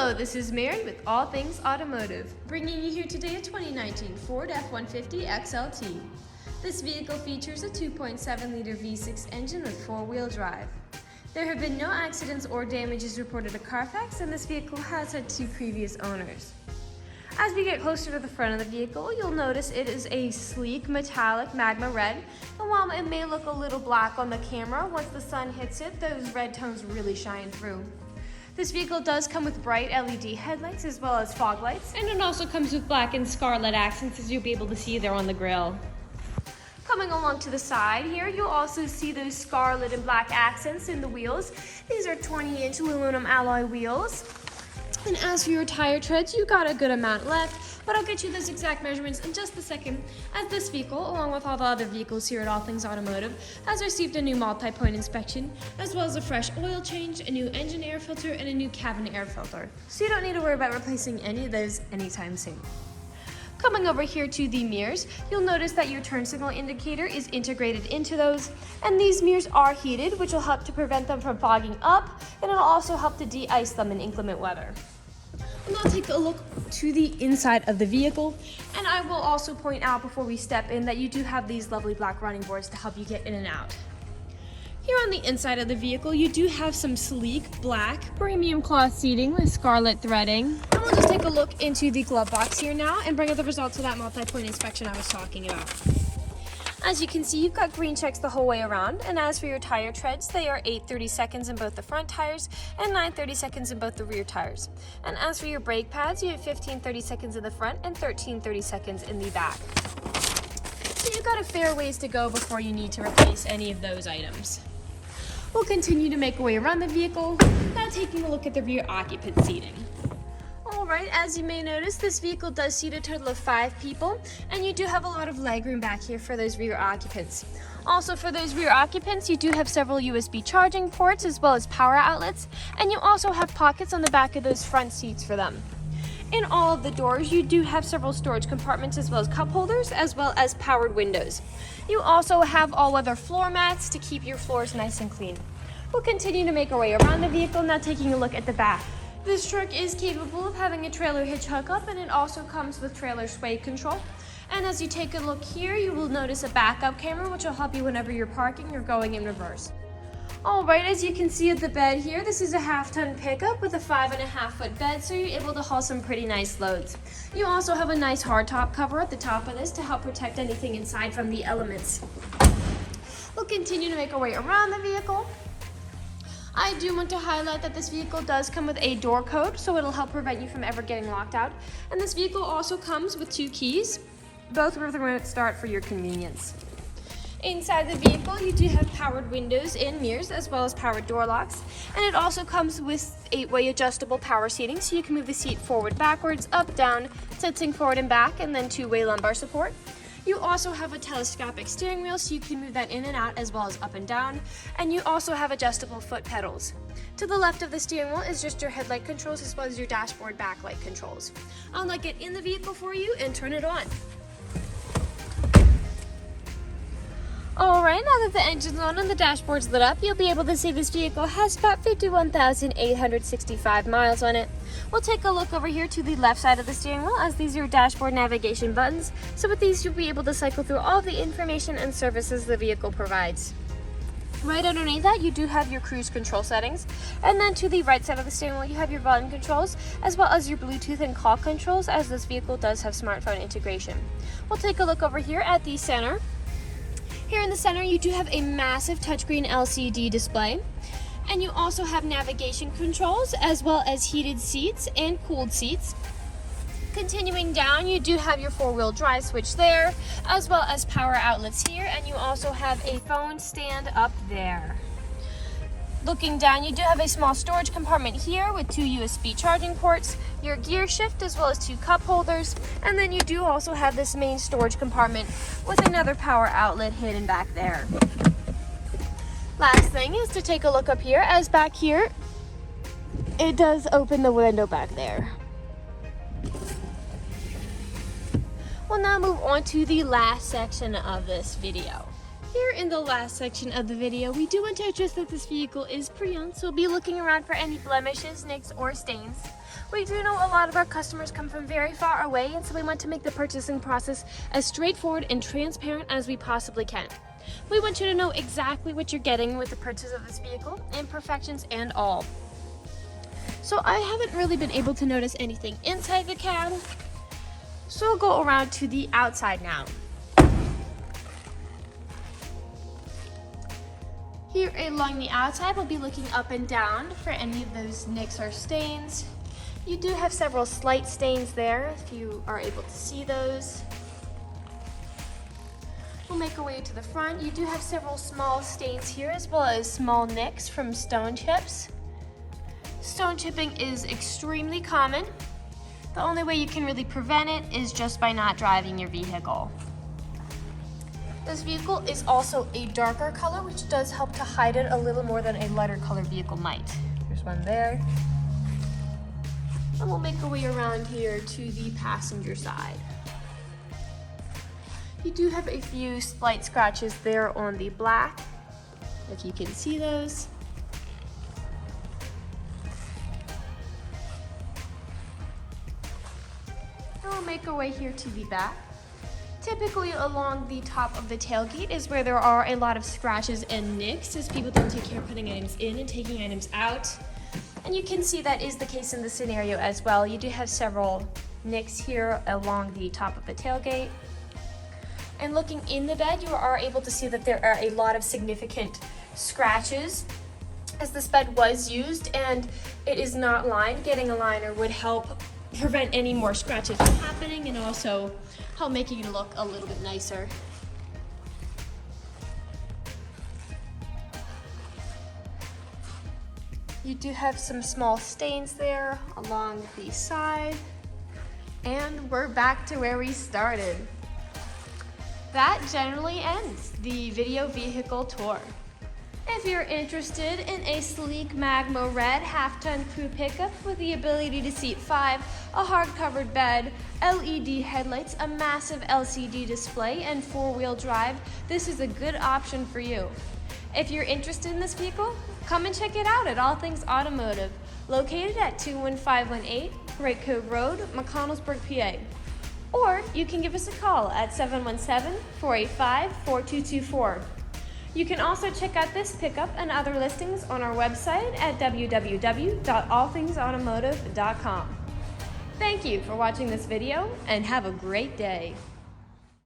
Hello, this is Mary with All Things Automotive, bringing you here today a 2019 Ford F-150 XLT. This vehicle features a 2.7-liter V6 engine with four-wheel drive. There have been no accidents or damages reported to CARFAX, and this vehicle has had 2 previous owners. As we get closer to the front of the vehicle, you'll notice it is a sleek metallic magma red, and while it may look a little black on the camera, once the sun hits it, those red tones really shine through. This vehicle does come with bright LED headlights as well as fog lights, and it also comes with black and scarlet accents, as you'll be able to see there on the grille. Coming along to the side here, you'll also see those scarlet and black accents in the wheels. These are 20-inch aluminum alloy wheels. And as for your tire treads, you got a good amount left, but I'll get you those exact measurements in just a second, as this vehicle, along with all the other vehicles here at All Things Automotive, has received a new multi-point inspection, as well as a fresh oil change, a new engine air filter, and a new cabin air filter. So you don't need to worry about replacing any of those anytime soon. Coming over here to the mirrors, you'll notice that your turn signal indicator is integrated into those, and these mirrors are heated, which will help to prevent them from fogging up, and it'll also help to de-ice them in inclement weather. And I'll take a look to the inside of the vehicle, and I will also point out before we step in that you do have these lovely black running boards to help you get in and out. Here on the inside of the vehicle, you do have some sleek black premium cloth seating with scarlet threading. And we'll just take a look into the glove box here now and bring up the results of that multi-point inspection I was talking about. As you can see, you've got green checks the whole way around, and as for your tire treads, they are 8/32 in both the front tires and 9/32 in both the rear tires. And as for your brake pads, you have 15/32 in the front and 13/32 in the back. So you've got a fair ways to go before you need to replace any of those items. We'll continue to make our way around the vehicle, now taking a look at the rear occupant seating. Alright, as you may notice, this vehicle does seat a total of 5 people, and you do have a lot of legroom back here for those rear occupants. Also, for those rear occupants, you do have several USB charging ports as well as power outlets, and you also have pockets on the back of those front seats for them. In all of the doors, you do have several storage compartments as well as cup holders, as well as powered windows. You also have all-weather floor mats to keep your floors nice and clean. We'll continue to make our way around the vehicle, now taking a look at the back. This truck is capable of having a trailer hitch hookup, and it also comes with trailer sway control. And as you take a look here, you will notice a backup camera, which will help you whenever you're parking or going in reverse. Alright, as you can see at the bed here, this is a half-ton pickup with a 5.5-foot bed, so you're able to haul some pretty nice loads. You also have a nice hardtop cover at the top of this to help protect anything inside from the elements. We'll continue to make our way around the vehicle. I do want to highlight that this vehicle does come with a door code, so it'll help prevent you from ever getting locked out. And this vehicle also comes with 2 keys, both with remote start for your convenience. Inside the vehicle, you do have powered windows and mirrors, as well as powered door locks. And it also comes with 8-way adjustable power seating, so you can move the seat forward, backwards, up, down, tilting forward and back, and then 2-way lumbar support. You also have a telescopic steering wheel, so you can move that in and out as well as up and down. And you also have adjustable foot pedals. To the left of the steering wheel is just your headlight controls as well as your dashboard backlight controls. I'll now get in the vehicle for you and turn it on. Alright, now that the engine's on and the dashboard's lit up, you'll be able to see this vehicle has about 51,865 miles on it. We'll take a look over here to the left side of the steering wheel, as these are your dashboard navigation buttons. So with these, you'll be able to cycle through all the information and services the vehicle provides. Right underneath that, you do have your cruise control settings. And then to the right side of the steering wheel, you have your volume controls, as well as your Bluetooth and call controls, as this vehicle does have smartphone integration. We'll take a look over here at the center. Here in the center, you do have a massive touchscreen LCD display, and you also have navigation controls as well as heated seats and cooled seats. Continuing down, you do have your 4-wheel drive switch there, as well as power outlets here, and you also have a phone stand up there. Looking down, you do have a small storage compartment here with 2 USB charging ports, your gear shift as well as 2 cup holders, and then you do also have this main storage compartment with another power outlet hidden back there. Last thing is to take a look up here, as back here, it does open the window back there. We'll now move on to the last section of this video. Here in the last section of the video, we do want to address that this vehicle is pre-owned, so we'll be looking around for any blemishes, nicks, or stains. We do know a lot of our customers come from very far away, and so we want to make the purchasing process as straightforward and transparent as we possibly can. We want you to know exactly what you're getting with the purchase of this vehicle, imperfections and all. So I haven't really been able to notice anything inside the cab, so we'll go around to the outside now. Here along the outside, we'll be looking up and down for any of those nicks or stains. You do have several slight stains there, if you are able to see those. We'll make our way to the front. You do have several small stains here, as well as small nicks from stone chips. Stone chipping is extremely common. The only way you can really prevent it is just by not driving your vehicle. This vehicle is also a darker color, which does help to hide it a little more than a lighter color vehicle might. There's one there. And we'll make our way around here to the passenger side. You do have a few slight scratches there on the black, if you can see those. And we'll make our way here to the back. Typically along the top of the tailgate is where there are a lot of scratches and nicks, as people don't take care of putting items in and taking items out. And you can see that is the case in this scenario as well. You do have several nicks here along the top of the tailgate. And looking in the bed, you are able to see that there are a lot of significant scratches, as this bed was used and it is not lined. Getting a liner would help prevent any more scratches from happening and also help making it look a little bit nicer. You do have some small stains there along the side. And we're back to where we started. That generally ends the video vehicle tour. If you're interested in a sleek Magma Red half-ton crew pickup with the ability to seat 5, a hard-covered bed, LED headlights, a massive LCD display, and 4-wheel drive, this is a good option for you. If you're interested in this vehicle, come and check it out at All Things Automotive, located at 21518 Great Cove Road, McConnellsburg, PA. Or you can give us a call at 717-485-4224. You can also check out this pickup and other listings on our website at www.allthingsautomotive.com. Thank you for watching this video and have a great day.